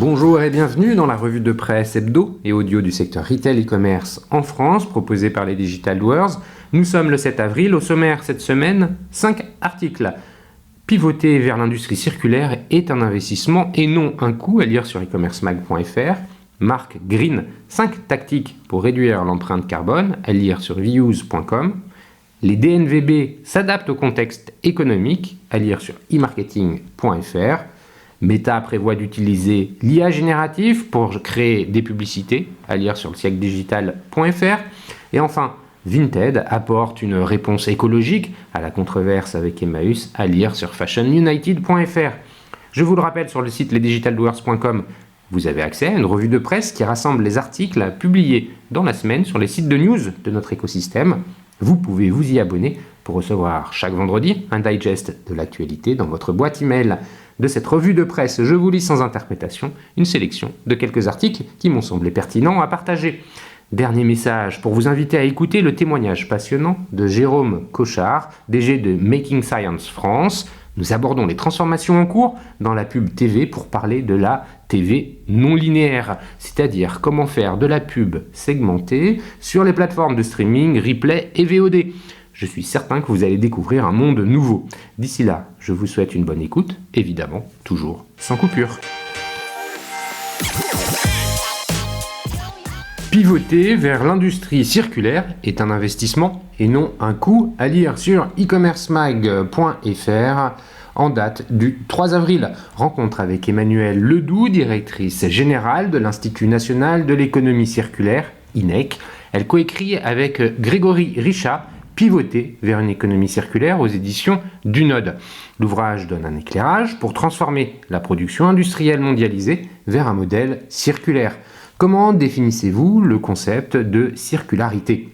Bonjour et bienvenue dans la revue de presse hebdo et audio du secteur retail e-commerce en France, proposée par les Digital Doers. Nous sommes le 7 avril. Au sommaire cette semaine, 5 articles. Pivoter vers l'industrie circulaire est un investissement et non un coût, à lire sur e-commercemag.fr. Marque Green, 5 tactiques pour réduire l'empreinte carbone, à lire sur views.com. Les DNVB s'adaptent au contexte économique, à lire sur e-marketing.fr. Meta prévoit d'utiliser l'IA générative pour créer des publicités, à lire sur le siècledigital.fr. Et enfin, Vinted apporte une réponse écologique à la controverse avec Emmaüs, à lire sur fashionunited.fr. Je vous le rappelle, sur le site lesdigitaldoers.com, vous avez accès à une revue de presse qui rassemble les articles publiés dans la semaine sur les sites de news de notre écosystème. Vous pouvez vous y abonner pour recevoir chaque vendredi un digest de l'actualité dans votre boîte email. De cette revue de presse, je vous lis sans interprétation une sélection de quelques articles qui m'ont semblé pertinents à partager. Dernier message pour vous inviter à écouter le témoignage passionnant de Jérôme Cochard, DG de Making Science France. Nous abordons les transformations en cours dans la pub TV pour parler de la TV non linéaire, c'est-à-dire comment faire de la pub segmentée sur les plateformes de streaming, replay et VOD. Je suis certain que vous allez découvrir un monde nouveau. D'ici là, je vous souhaite une bonne écoute, évidemment, toujours sans coupure. Pivoter vers l'industrie circulaire est un investissement et non un coût, à lire sur e-commercemag.fr en date du 3 avril. Rencontre avec Emmanuelle Ledoux, directrice générale de l'Institut national de l'économie circulaire, INEC. Elle coécrit avec Grégory Richat, Pivoter vers une économie circulaire aux éditions du Node. L'ouvrage donne un éclairage pour transformer la production industrielle mondialisée vers un modèle circulaire. Comment définissez-vous le concept de circularité ?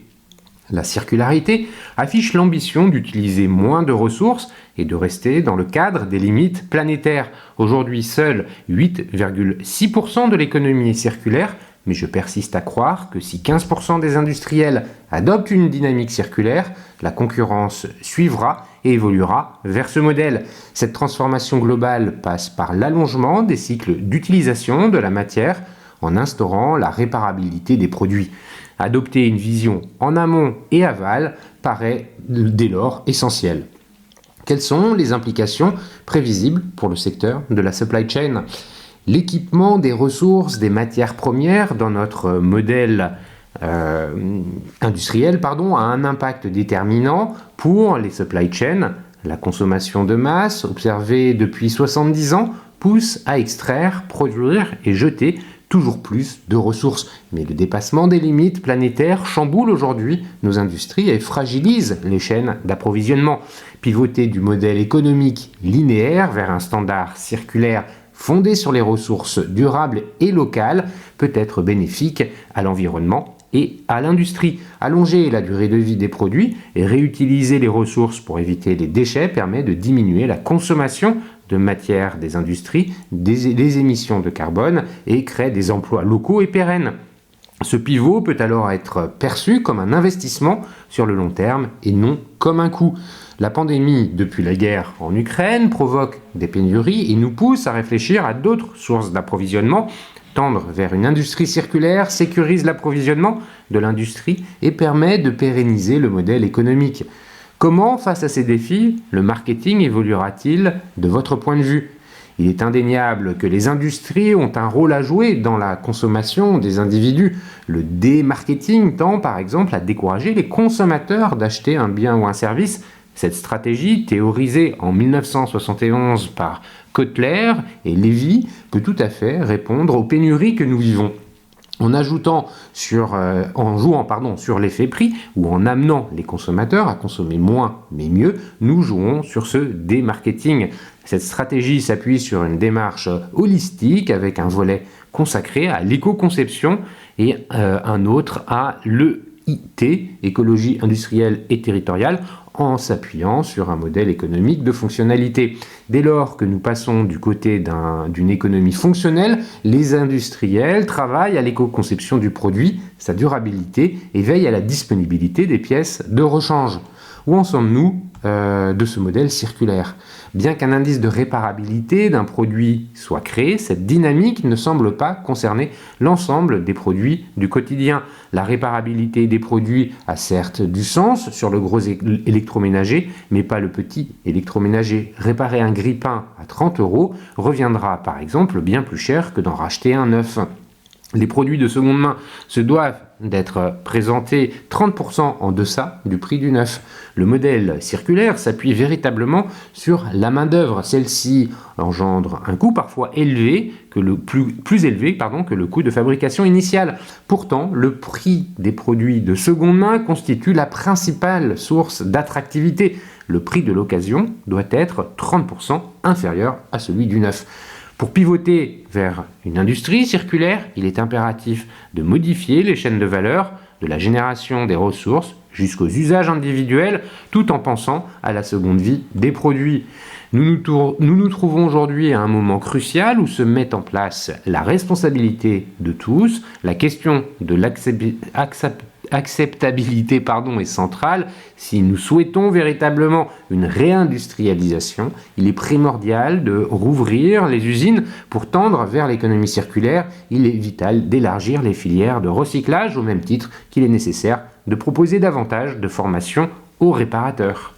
La circularité affiche l'ambition d'utiliser moins de ressources et de rester dans le cadre des limites planétaires. Aujourd'hui, seul 8,6% de l'économie est circulaire, mais je persiste à croire que si 15% des industriels adoptent une dynamique circulaire, la concurrence suivra et évoluera vers ce modèle. Cette transformation globale passe par l'allongement des cycles d'utilisation de la matière en instaurant la réparabilité des produits. Adopter une vision en amont et aval paraît dès lors essentiel. Quelles sont les implications prévisibles pour le secteur de la supply chain ? L'équipement des ressources, des matières premières dans notre modèle industriel a un impact déterminant pour les supply chains. La consommation de masse, observée depuis 70 ans, pousse à extraire, produire et jeter toujours plus de ressources. Mais le dépassement des limites planétaires chamboule aujourd'hui nos industries et fragilise les chaînes d'approvisionnement. Pivoter du modèle économique linéaire vers un standard circulaire fondé sur les ressources durables et locales peut être bénéfique à l'environnement et à l'industrie. Allonger la durée de vie des produits et réutiliser les ressources pour éviter les déchets permet de diminuer la consommation de matière des industries, des émissions de carbone et crée des emplois locaux et pérennes. Ce pivot peut alors être perçu comme un investissement sur le long terme et non comme un coût. La pandémie, depuis la guerre en Ukraine, provoque des pénuries et nous pousse à réfléchir à d'autres sources d'approvisionnement. Tendre vers une industrie circulaire sécurise l'approvisionnement de l'industrie et permet de pérenniser le modèle économique. Comment, face à ces défis, le marketing évoluera-t-il de votre point de vue ? Il est indéniable que les industries ont un rôle à jouer dans la consommation des individus. Le démarketing tend par exemple à décourager les consommateurs d'acheter un bien ou un service. Cette stratégie, théorisée en 1971 par Kotler et Levy, peut tout à fait répondre aux pénuries que nous vivons. En jouant sur l'effet prix ou en amenant les consommateurs à consommer moins mais mieux, nous jouons sur ce démarketing. Cette stratégie s'appuie sur une démarche holistique avec un volet consacré à l'éco-conception et un autre à l'EIT, écologie industrielle et territoriale, en s'appuyant sur un modèle économique de fonctionnalité. Dès lors que nous passons du côté d'une économie fonctionnelle, les industriels travaillent à l'éco-conception du produit, sa durabilité et veillent à la disponibilité des pièces de rechange. Où en sommes-nous de ce modèle circulaire. Bien qu'un indice de réparabilité d'un produit soit créé, cette dynamique ne semble pas concerner l'ensemble des produits du quotidien. La réparabilité des produits a certes du sens sur le gros électroménager, mais pas le petit électroménager. Réparer un grille-pain à 30 € reviendra par exemple bien plus cher que d'en racheter un neuf. Les produits de seconde main se doivent d'être présentés 30% en deçà du prix du neuf. Le modèle circulaire s'appuie véritablement sur la main-d'œuvre. Celle-ci engendre un coût parfois élevé, plus élevé que le coût de fabrication initiale. Pourtant, le prix des produits de seconde main constitue la principale source d'attractivité. Le prix de l'occasion doit être 30% inférieur à celui du neuf. Pour pivoter vers une industrie circulaire, il est impératif de modifier les chaînes de valeur, de la génération des ressources jusqu'aux usages individuels, tout en pensant à la seconde vie des produits. Nous nous trouvons aujourd'hui à un moment crucial où se met en place la responsabilité de tous. La question de l'acceptabilité est centrale. Si nous souhaitons véritablement une réindustrialisation, il est primordial de rouvrir les usines pour tendre vers l'économie circulaire. Il est vital d'élargir les filières de recyclage au même titre qu'il est nécessaire de proposer davantage de formation aux réparateurs.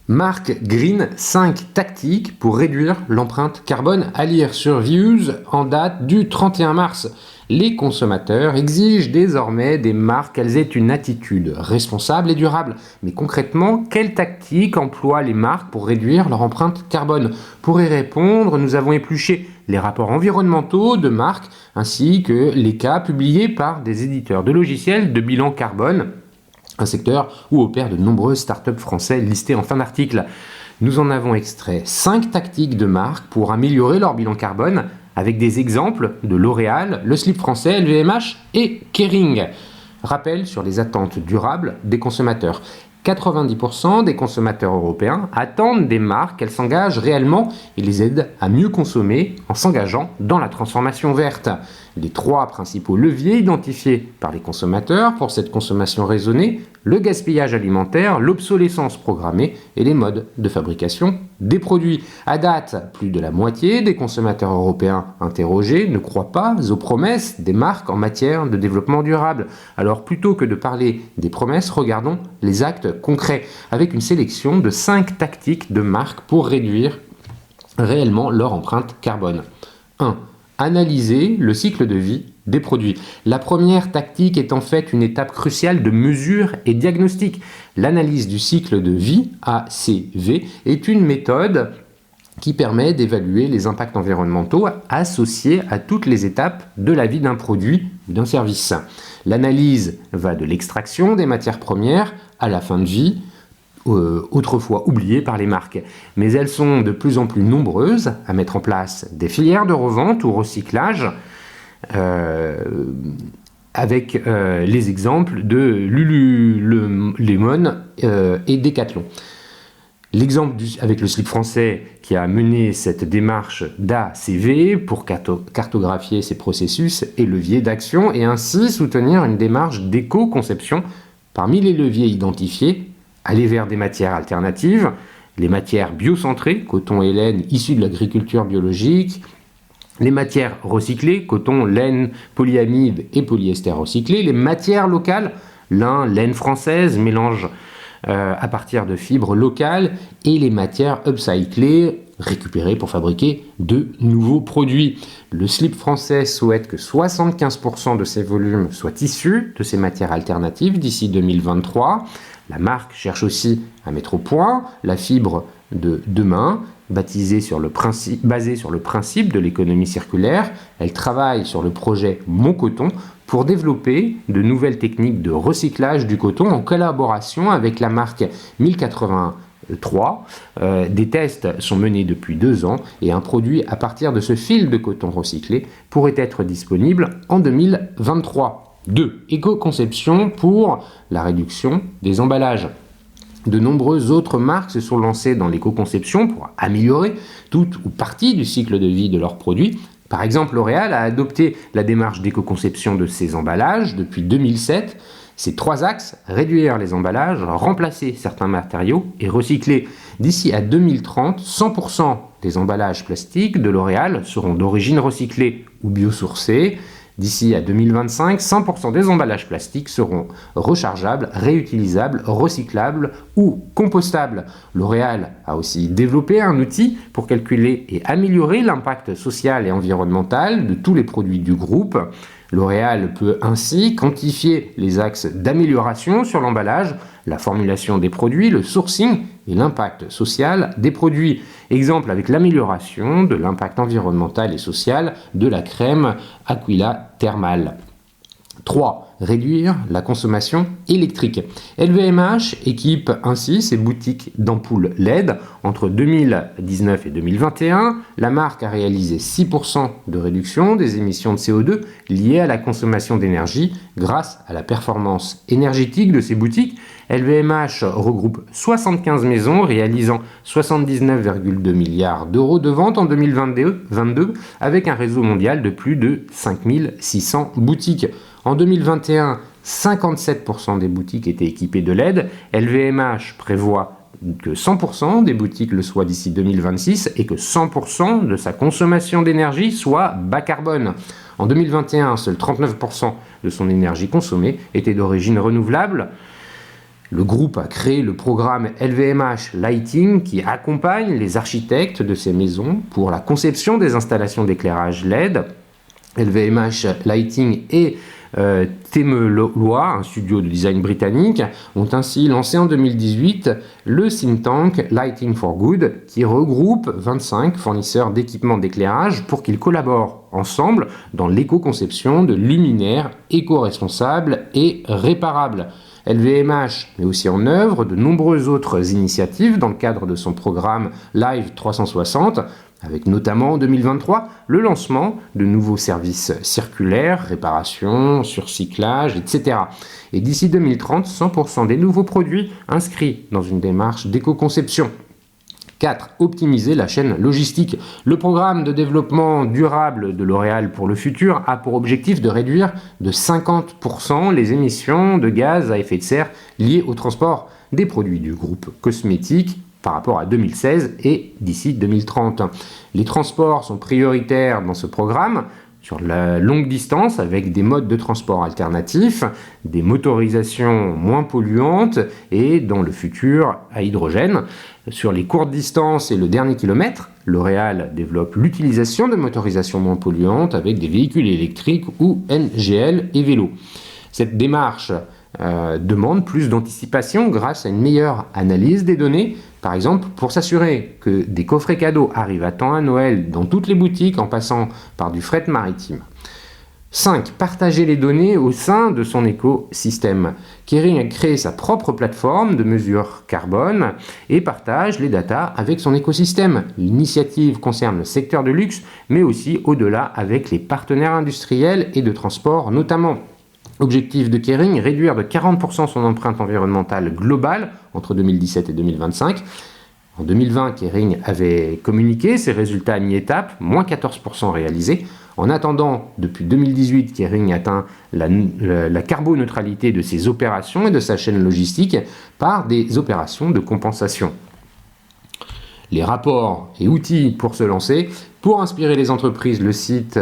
Marque Green, 5 tactiques pour réduire l'empreinte carbone à lire sur Views en date du 31 mars. Les consommateurs exigent désormais des marques qu'elles aient une attitude responsable et durable. Mais concrètement, quelles tactiques emploient les marques pour réduire leur empreinte carbone? Pour y répondre, nous avons épluché les rapports environnementaux de marques ainsi que les cas publiés par des éditeurs de logiciels de bilan carbone, un secteur où opèrent de nombreuses startups françaises listées en fin d'article. Nous en avons extrait 5 tactiques de marque pour améliorer leur bilan carbone avec des exemples de L'Oréal, Le Slip Français, LVMH et Kering. Rappel sur les attentes durables des consommateurs. 90% des consommateurs européens attendent des marques qu'elles s'engagent réellement et les aident à mieux consommer en s'engageant dans la transformation verte. Les 3 principaux leviers identifiés par les consommateurs pour cette consommation raisonnée, le gaspillage alimentaire, l'obsolescence programmée et les modes de fabrication des produits. À date, plus de la moitié des consommateurs européens interrogés ne croient pas aux promesses des marques en matière de développement durable. Alors plutôt que de parler des promesses, regardons les actes concrets avec une sélection de 5 tactiques de marques pour réduire réellement leur empreinte carbone. 1. Analyser le cycle de vie des produits. La première tactique est en fait une étape cruciale de mesure et diagnostic. L'analyse du cycle de vie, ACV, est une méthode qui permet d'évaluer les impacts environnementaux associés à toutes les étapes de la vie d'un produit ou d'un service. L'analyse va de l'extraction des matières premières à la fin de vie, autrefois oubliées par les marques. Mais elles sont de plus en plus nombreuses à mettre en place des filières de revente ou recyclage avec les exemples de Lululemon et Decathlon. L'exemple avec le Slip Français qui a mené cette démarche d'ACV pour cartographier ses processus et leviers d'action et ainsi soutenir une démarche d'éco-conception. Parmi les leviers identifiés, aller vers des matières alternatives, les matières biocentrées, coton et laine issus de l'agriculture biologique, les matières recyclées, coton, laine, polyamide et polyester recyclé, les matières locales, lin, laine française, mélange à partir de fibres locales et les matières upcyclées, récupérées pour fabriquer de nouveaux produits. Le Slip Français souhaite que 75% de ses volumes soient issus de ces matières alternatives d'ici 2023. La marque cherche aussi à mettre au point la fibre de demain, basée sur le principe de l'économie circulaire. Elle travaille sur le projet Mon Coton pour développer de nouvelles techniques de recyclage du coton en collaboration avec la marque 1083. Des tests sont menés depuis 2 ans et un produit à partir de ce fil de coton recyclé pourrait être disponible en 2023. 2. Éco-conception pour la réduction des emballages. De nombreuses autres marques se sont lancées dans l'éco-conception pour améliorer toute ou partie du cycle de vie de leurs produits. Par exemple, L'Oréal a adopté la démarche d'éco-conception de ses emballages depuis 2007. Ces 3 axes, réduire les emballages, remplacer certains matériaux et recycler. D'ici à 2030, 100% des emballages plastiques de L'Oréal seront d'origine recyclée ou biosourcée. D'ici à 2025, 100% des emballages plastiques seront rechargeables, réutilisables, recyclables ou compostables. L'Oréal a aussi développé un outil pour calculer et améliorer l'impact social et environnemental de tous les produits du groupe. L'Oréal peut ainsi quantifier les axes d'amélioration sur l'emballage, la formulation des produits, le sourcing et l'impact social des produits. Exemple avec l'amélioration de l'impact environnemental et social de la crème Aquila Thermal. 3. Réduire la consommation électrique. LVMH équipe ainsi ses boutiques d'ampoules LED. Entre 2019 et 2021, la marque a réalisé 6% de réduction des émissions de CO2 liées à la consommation d'énergie grâce à la performance énergétique de ses boutiques. LVMH regroupe 75 maisons réalisant 79,2 milliards d'euros de ventes en 2022 avec un réseau mondial de plus de 5600 boutiques. En 2021, 57% des boutiques étaient équipées de LED. LVMH prévoit que 100% des boutiques le soient d'ici 2026 et que 100% de sa consommation d'énergie soit bas carbone. En 2021, seuls 39% de son énergie consommée était d'origine renouvelable. Le groupe a créé le programme LVMH Lighting qui accompagne les architectes de ces maisons pour la conception des installations d'éclairage LED. LVMH Lighting et Temeloa, un studio de design britannique, ont ainsi lancé en 2018 le think tank Lighting for Good qui regroupe 25 fournisseurs d'équipements d'éclairage pour qu'ils collaborent ensemble dans l'éco-conception de luminaires éco-responsables et réparables. LVMH met aussi en œuvre de nombreuses autres initiatives dans le cadre de son programme Live 360, avec notamment en 2023 le lancement de nouveaux services circulaires, réparation, surcyclage, etc. Et d'ici 2030, 100% des nouveaux produits inscrits dans une démarche d'éco-conception. 4. Optimiser la chaîne logistique. Le programme de développement durable de L'Oréal pour le futur a pour objectif de réduire de 50% les émissions de gaz à effet de serre liées au transport des produits du groupe cosmétique par rapport à 2016 et d'ici 2030. Les transports sont prioritaires dans ce programme sur la longue distance avec des modes de transport alternatifs, des motorisations moins polluantes et dans le futur à hydrogène. Sur les courtes distances et le dernier kilomètre, L'Oréal développe l'utilisation de motorisations moins polluantes avec des véhicules électriques ou NGL et vélos. Cette démarche demande plus d'anticipation grâce à une meilleure analyse des données, par exemple pour s'assurer que des coffrets cadeaux arrivent à temps à Noël dans toutes les boutiques en passant par du fret maritime. 5. Partager les données au sein de son écosystème. Kering a créé sa propre plateforme de mesure carbone et partage les datas avec son écosystème. L'initiative concerne le secteur de luxe, mais aussi au-delà avec les partenaires industriels et de transport notamment. Objectif de Kering, réduire de 40% son empreinte environnementale globale entre 2017 et 2025. En 2020, Kering avait communiqué ses résultats à mi-étape, moins 14% réalisés. En attendant, depuis 2018, Kering atteint la carboneutralité de ses opérations et de sa chaîne logistique par des opérations de compensation. Les rapports et outils pour se lancer. Pour inspirer les entreprises, le site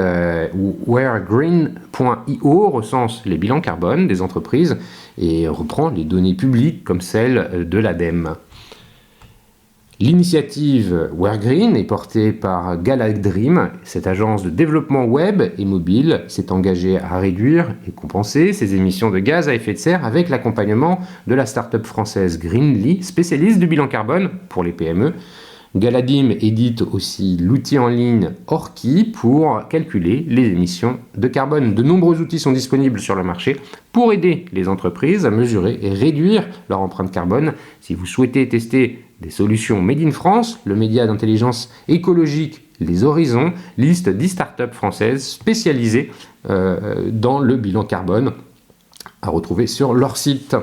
weargreen.io recense les bilans carbone des entreprises et reprend les données publiques comme celles de l'ADEME. L'initiative Weargreen est portée par Galadream. Cette agence de développement web et mobile s'est engagée à réduire et compenser ses émissions de gaz à effet de serre avec l'accompagnement de la start-up française Greenly, spécialiste du bilan carbone pour les PME. Galadream édite aussi l'outil en ligne Orki pour calculer les émissions de carbone. De nombreux outils sont disponibles sur le marché pour aider les entreprises à mesurer et réduire leur empreinte carbone. Si vous souhaitez tester des solutions Made in France, le média d'intelligence écologique Les Horizons liste 10 startups françaises spécialisées dans le bilan carbone à retrouver sur leur site.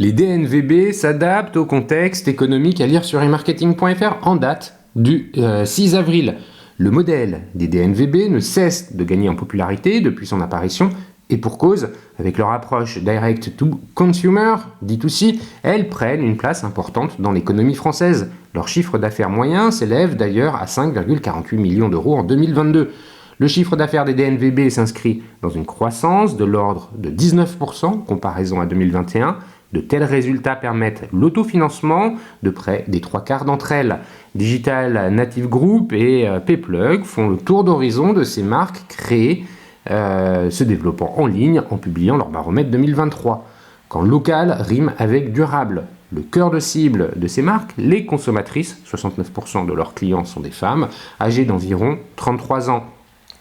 Les DNVB s'adaptent au contexte économique, à lire sur emarketing.fr en date du 6 avril. Le modèle des DNVB ne cesse de gagner en popularité depuis son apparition, et pour cause, avec leur approche direct to consumer, D2C, elles prennent une place importante dans l'économie française. Leur chiffre d'affaires moyen s'élève d'ailleurs à 5,48 millions d'euros en 2022. Le chiffre d'affaires des DNVB s'inscrit dans une croissance de l'ordre de 19% comparaison à 2021. De tels résultats permettent l'autofinancement de près des 3/4 d'entre elles. Digital Native Group et Pplug font le tour d'horizon de ces marques créées, se développant en ligne en publiant leur baromètre 2023. Quand local rime avec durable. Le cœur de cible de ces marques, les consommatrices, 69% de leurs clients sont des femmes, âgées d'environ 33 ans.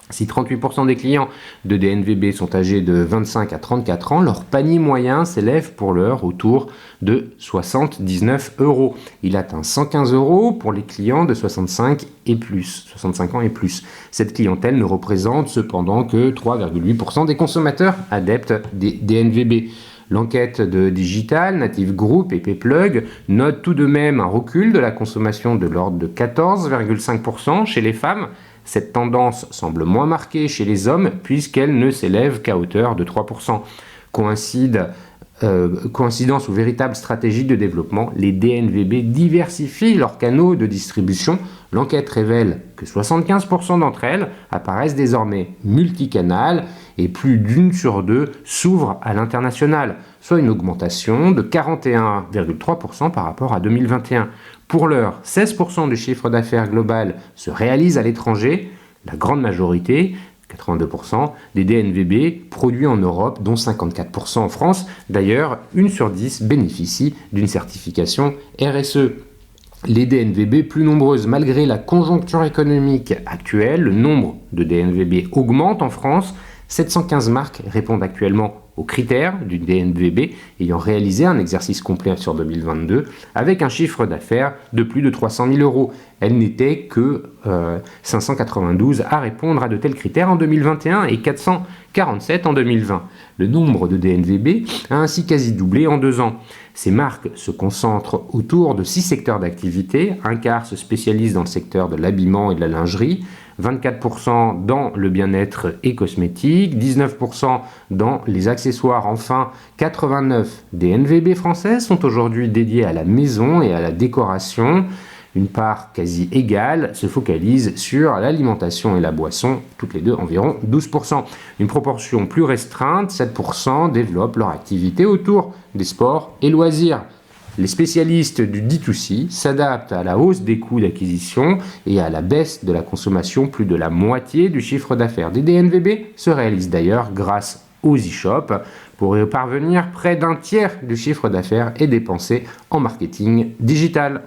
Si 38% des clients de DNVB sont âgés de 25 à 34 ans, leur panier moyen s'élève pour l'heure autour de 79 €. Il atteint 115 € pour les clients de 65 ans et plus. Cette clientèle ne représente cependant que 3,8% des consommateurs adeptes des DNVB. L'enquête de Digital Native Group et Pplug note tout de même un recul de la consommation de l'ordre de 14,5% chez les femmes. Cette tendance semble moins marquée chez les hommes puisqu'elle ne s'élève qu'à hauteur de 3%. Coïncidence ou véritable stratégie de développement, les DNVB diversifient leurs canaux de distribution. L'enquête révèle que 75% d'entre elles apparaissent désormais multicanales et plus d'1 sur 2 s'ouvre à l'international, soit une augmentation de 41,3% par rapport à 2021. Pour l'heure, 16% du chiffre d'affaires global se réalise à l'étranger. La grande majorité, 82%, des DNVB produits en Europe, dont 54% en France. D'ailleurs, 1 sur 10 bénéficie d'une certification RSE. Les DNVB plus nombreuses malgré la conjoncture économique actuelle. Le nombre de DNVB augmente en France. 715 marques répondent actuellement aux critères du DNVB ayant réalisé un exercice complet sur 2022 avec un chiffre d'affaires de plus de 300 000 €. Elles n'étaient que 592 à répondre à de tels critères en 2021 et 447 en 2020. Le nombre de DNVB a ainsi quasi doublé en 2 ans. Ces marques se concentrent autour de 6 secteurs d'activité. Un quart se spécialise dans le secteur de l'habillement et de la lingerie, 24% dans le bien-être et cosmétique, 19% dans les accessoires. Enfin, 89 DNVB françaises sont aujourd'hui dédiées à la maison et à la décoration. Une part quasi égale se focalise sur l'alimentation et la boisson, toutes les deux environ 12%. Une proportion plus restreinte, 7%, développent leur activité autour des sports et loisirs. Les spécialistes du D2C s'adaptent à la hausse des coûts d'acquisition et à la baisse de la consommation. Plus de la moitié du chiffre d'affaires des DNVB se réalise d'ailleurs grâce aux e-shops. Pour y parvenir, près d'un tiers du chiffre d'affaires est dépensé en marketing digital.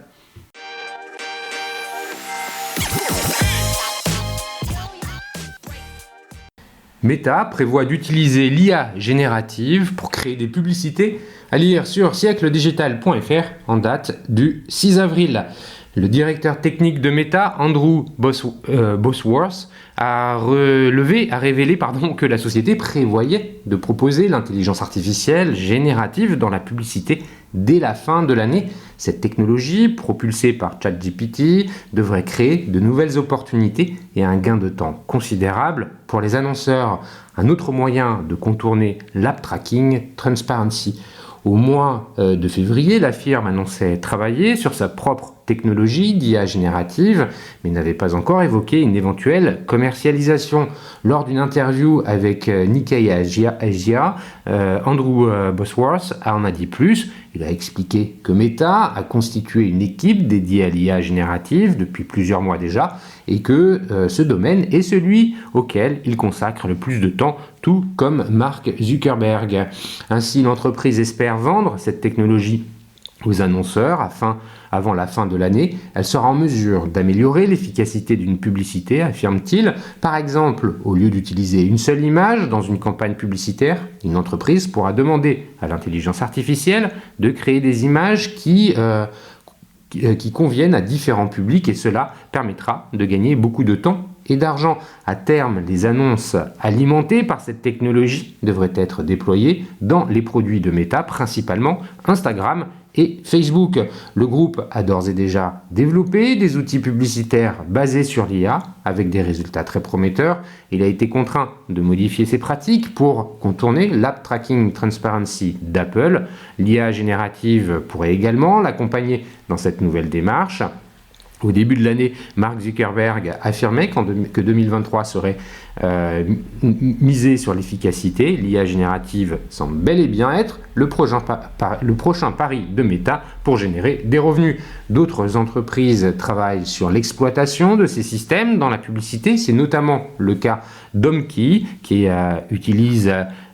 Meta prévoit d'utiliser l'IA générative pour créer des publicités, à lire sur siècledigital.fr en date du 6 avril. Le directeur technique de Meta, Andrew Bosworth, a révélé que la société prévoyait de proposer l'intelligence artificielle générative dans la publicité dès la fin de l'année. Cette technologie, propulsée par ChatGPT, devrait créer de nouvelles opportunités et un gain de temps considérable pour les annonceurs. Un autre moyen de contourner l'app tracking Transparency. Au mois de février, la firme annonçait travailler sur sa propre technologie d'IA générative, mais n'avait pas encore évoqué une éventuelle commercialisation. Lors d'une interview avec Nikkei Asia, Andrew Bosworth en a dit plus. Il a expliqué que Meta a constitué une équipe dédiée à l'IA générative depuis plusieurs mois déjà et que ce domaine est celui auquel il consacre le plus de temps, tout comme Mark Zuckerberg. Ainsi, l'entreprise espère vendre cette technologie aux annonceurs avant la fin de l'année. Elle sera en mesure d'améliorer l'efficacité d'une publicité, affirme-t-il. Par exemple, au lieu d'utiliser une seule image dans une campagne publicitaire, une entreprise pourra demander à l'intelligence artificielle de créer des images qui conviennent à différents publics et cela permettra de gagner beaucoup de temps et d'argent. À terme, les annonces alimentées par cette technologie devraient être déployées dans les produits de Meta, principalement Instagram et Facebook. Le groupe a d'ores et déjà développé des outils publicitaires basés sur l'IA avec des résultats très prometteurs. Il a été contraint de modifier ses pratiques pour contourner l'App Tracking Transparency d'Apple. L'IA générative pourrait également l'accompagner dans cette nouvelle démarche. Au début de l'année, Mark Zuckerberg affirmait que 2023 serait misé sur l'efficacité. L'IA générative semble bel et bien être le prochain pari de Meta pour générer des revenus. D'autres entreprises travaillent sur l'exploitation de ces systèmes dans la publicité. C'est notamment le cas d'Omki qui utilise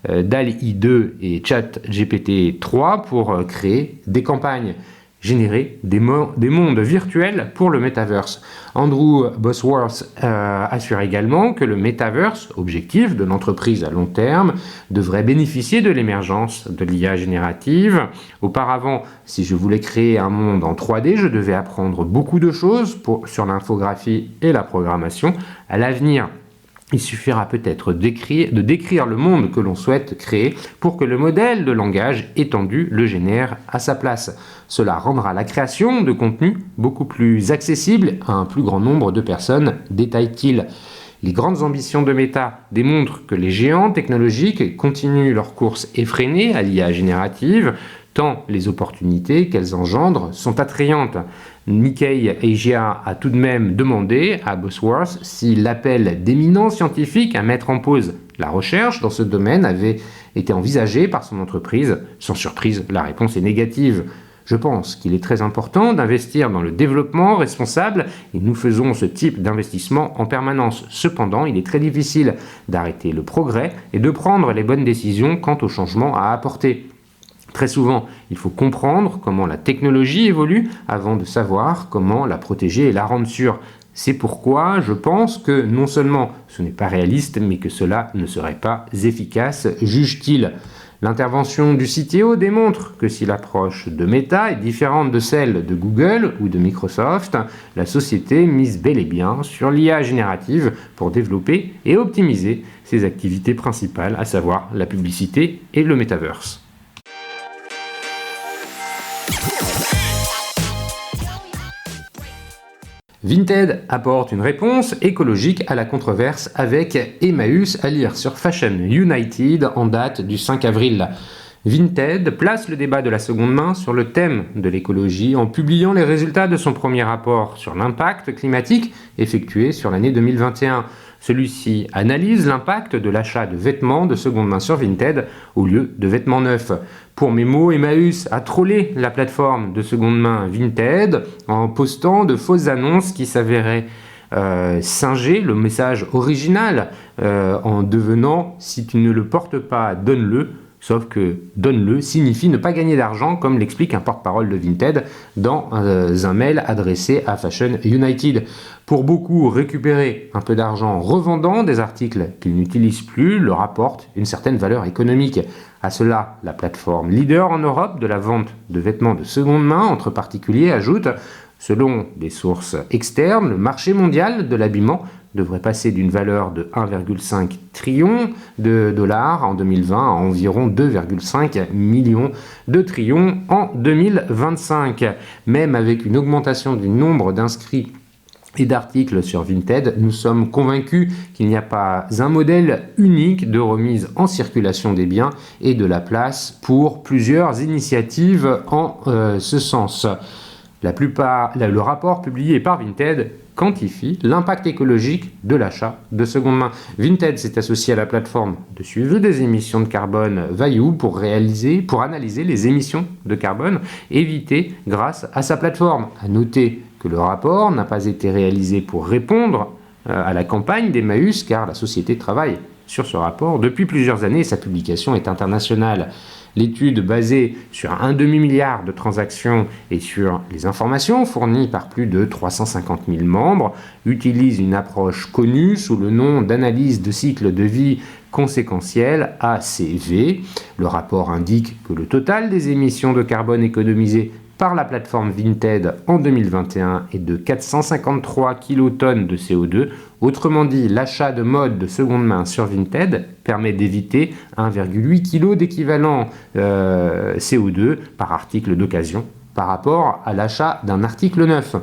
DALL-E 2 et ChatGPT 3 pour créer des campagnes, générer des mondes virtuels pour le Metaverse. Andrew Bosworth assure également que le Metaverse, objectif de l'entreprise à long terme, devrait bénéficier de l'émergence de l'IA générative. Auparavant, si je voulais créer un monde en 3D, je devais apprendre beaucoup de choses sur l'infographie et la programmation. À l'avenir, il suffira peut-être de décrire le monde que l'on souhaite créer pour que le modèle de langage étendu le génère à sa place. Cela rendra la création de contenu beaucoup plus accessible à un plus grand nombre de personnes, détaille-t-il. Les grandes ambitions de Meta démontrent que les géants technologiques continuent leur course effrénée à l'IA générative, tant les opportunités qu'elles engendrent sont attrayantes. Nikkei Asia a tout de même demandé à Bosworth si l'appel d'éminents scientifiques à mettre en pause la recherche dans ce domaine avait été envisagé par son entreprise. Sans surprise, la réponse est négative. Je pense qu'il est très important d'investir dans le développement responsable et nous faisons ce type d'investissement en permanence. Cependant, il est très difficile d'arrêter le progrès et de prendre les bonnes décisions quant aux changements à apporter. Très souvent, il faut comprendre comment la technologie évolue avant de savoir comment la protéger et la rendre sûre. C'est pourquoi je pense que non seulement ce n'est pas réaliste, mais que cela ne serait pas efficace, juge-t-il. L'intervention du CTO démontre que si l'approche de Meta est différente de celle de Google ou de Microsoft, la société mise bel et bien sur l'IA générative pour développer et optimiser ses activités principales, à savoir la publicité et le Metaverse. Vinted apporte une réponse écologique à la controverse avec Emmaüs, à lire sur Fashion United en date du 5 avril. Vinted place le débat de la seconde main sur le thème de l'écologie en publiant les résultats de son premier rapport sur l'impact climatique effectué sur l'année 2021. Celui-ci analyse l'impact de l'achat de vêtements de seconde main sur Vinted au lieu de vêtements neufs. Pour mémo, Emmaüs a trollé la plateforme de seconde main Vinted en postant de fausses annonces qui s'avéraient singer le message original en devenant « si tu ne le portes pas, donne-le ». Sauf que « donne-le » signifie ne pas gagner d'argent, comme l'explique un porte-parole de Vinted dans un mail adressé à Fashion United. Pour beaucoup, récupérer un peu d'argent en revendant des articles qu'ils n'utilisent plus leur apporte une certaine valeur économique. À cela, la plateforme leader en Europe de la vente de vêtements de seconde main entre particuliers ajoute « Selon des sources externes, le marché mondial de l'habillement devrait passer d'une valeur de 1,5 trillion de dollars en 2020 à environ 2,5 millions de trillions en 2025. Même avec une augmentation du nombre d'inscrits et d'articles sur Vinted, nous sommes convaincus qu'il n'y a pas un modèle unique de remise en circulation des biens et de la place pour plusieurs initiatives en ce sens. Le rapport publié par Vinted quantifie l'impact écologique de l'achat de seconde main. Vinted s'est associé à la plateforme de suivi des émissions de carbone Vayu pour analyser les émissions de carbone évitées grâce à sa plateforme. À noter que le rapport n'a pas été réalisé pour répondre à la campagne d'Emmaüs car la société travaille sur ce rapport depuis plusieurs années et sa publication est internationale. L'étude basée sur un demi-milliard de transactions et sur les informations fournies par plus de 350 000 membres utilise une approche connue sous le nom d'analyse de cycle de vie conséquentielle ACV. Le rapport indique que le total des émissions de carbone économisées par la plateforme Vinted en 2021 est de 453 kilotonnes de CO2. Autrement dit, l'achat de mode de seconde main sur Vinted permet d'éviter 1,8 kg d'équivalent CO2 par article d'occasion par rapport à l'achat d'un article neuf.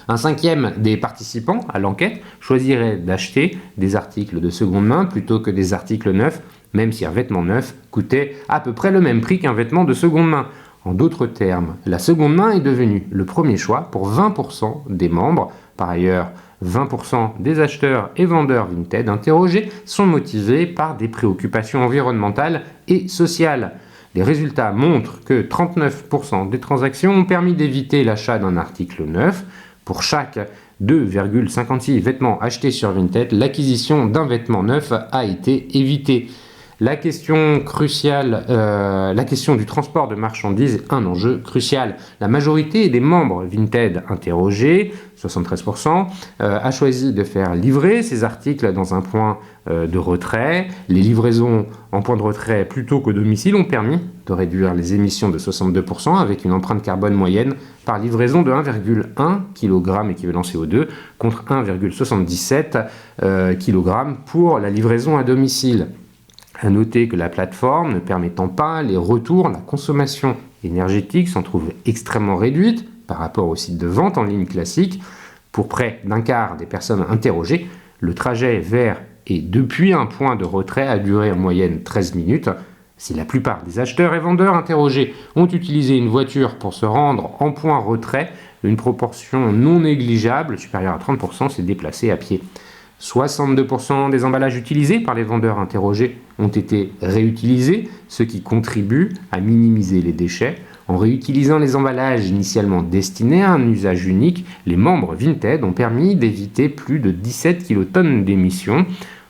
Un cinquième des participants à l'enquête choisirait d'acheter des articles de seconde main plutôt que des articles neufs, même si un vêtement neuf coûtait à peu près le même prix qu'un vêtement de seconde main. En d'autres termes, la seconde main est devenue le premier choix pour 20% des membres. Par ailleurs, 20% des acheteurs et vendeurs Vinted interrogés sont motivés par des préoccupations environnementales et sociales. Les résultats montrent que 39% des transactions ont permis d'éviter l'achat d'un article neuf. Pour chaque 2,56 vêtements achetés sur Vinted, l'acquisition d'un vêtement neuf a été évitée. La question cruciale, la question du transport de marchandises est un enjeu crucial. La majorité des membres Vinted interrogés, 73%, a choisi de faire livrer ces articles dans un point de retrait. Les livraisons en point de retrait plutôt qu'au domicile ont permis de réduire les émissions de 62% avec une empreinte carbone moyenne par livraison de 1,1 kg équivalent CO2 contre 1,77 kg pour la livraison à domicile. À noter que la plateforme ne permettant pas les retours, la consommation énergétique s'en trouve extrêmement réduite par rapport au site de vente en ligne classique. Pour près d'un quart des personnes interrogées, le trajet vers et depuis un point de retrait a duré en moyenne 13 minutes. Si la plupart des acheteurs et vendeurs interrogés ont utilisé une voiture pour se rendre en point retrait, une proportion non négligeable, supérieure à 30%, s'est déplacée à pied. 62% des emballages utilisés par les vendeurs interrogés ont été réutilisés, ce qui contribue à minimiser les déchets. En réutilisant les emballages initialement destinés à un usage unique, les membres Vinted ont permis d'éviter plus de 17 kilotonnes d'émissions.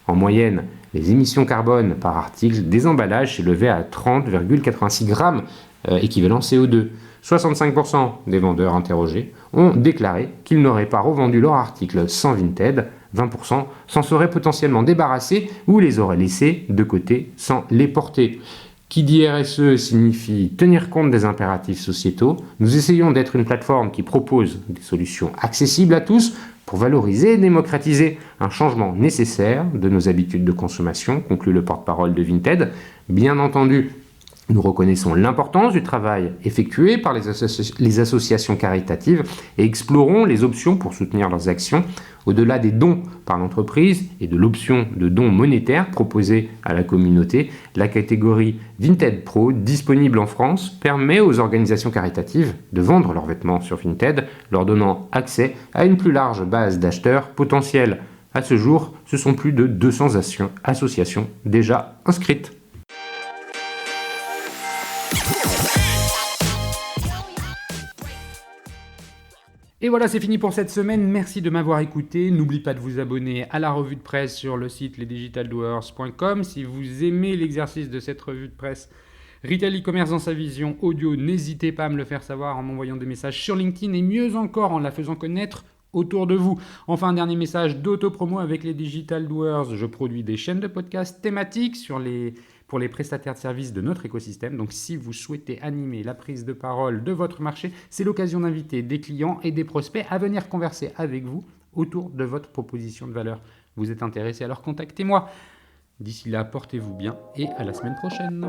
En moyenne, les émissions carbone par article des emballages s'élevaient à 30,86 grammes équivalent CO2. 65% des vendeurs interrogés ont déclaré qu'ils n'auraient pas revendu leur article sans Vinted. 20% s'en seraient potentiellement débarrassés ou les auraient laissés de côté sans les porter. Qui dit RSE signifie tenir compte des impératifs sociétaux. Nous essayons d'être une plateforme qui propose des solutions accessibles à tous pour valoriser et démocratiser un changement nécessaire de nos habitudes de consommation, conclut le porte-parole de Vinted. Bien entendu, nous reconnaissons l'importance du travail effectué par les associations caritatives et explorons les options pour soutenir leurs actions. Au-delà des dons par l'entreprise et de l'option de dons monétaires proposée à la communauté, la catégorie Vinted Pro, disponible en France, permet aux organisations caritatives de vendre leurs vêtements sur Vinted, leur donnant accès à une plus large base d'acheteurs potentiels. À ce jour, ce sont plus de 200 associations déjà inscrites. Et voilà, c'est fini pour cette semaine. Merci de m'avoir écouté. N'oubliez pas de vous abonner à la revue de presse sur le site lesdigitaldoers.com. Si vous aimez l'exercice de cette revue de presse Retail e-commerce dans sa vision audio, n'hésitez pas à me le faire savoir en m'envoyant des messages sur LinkedIn et mieux encore en la faisant connaître autour de vous. Enfin, un dernier message d'auto-promo avec les Digital Doers. Je produis des chaînes de podcasts thématiques pour les prestataires de services de notre écosystème. Donc, si vous souhaitez animer la prise de parole de votre marché, c'est l'occasion d'inviter des clients et des prospects à venir converser avec vous autour de votre proposition de valeur. Vous êtes intéressé, alors contactez-moi. D'ici là, portez-vous bien et à la semaine prochaine.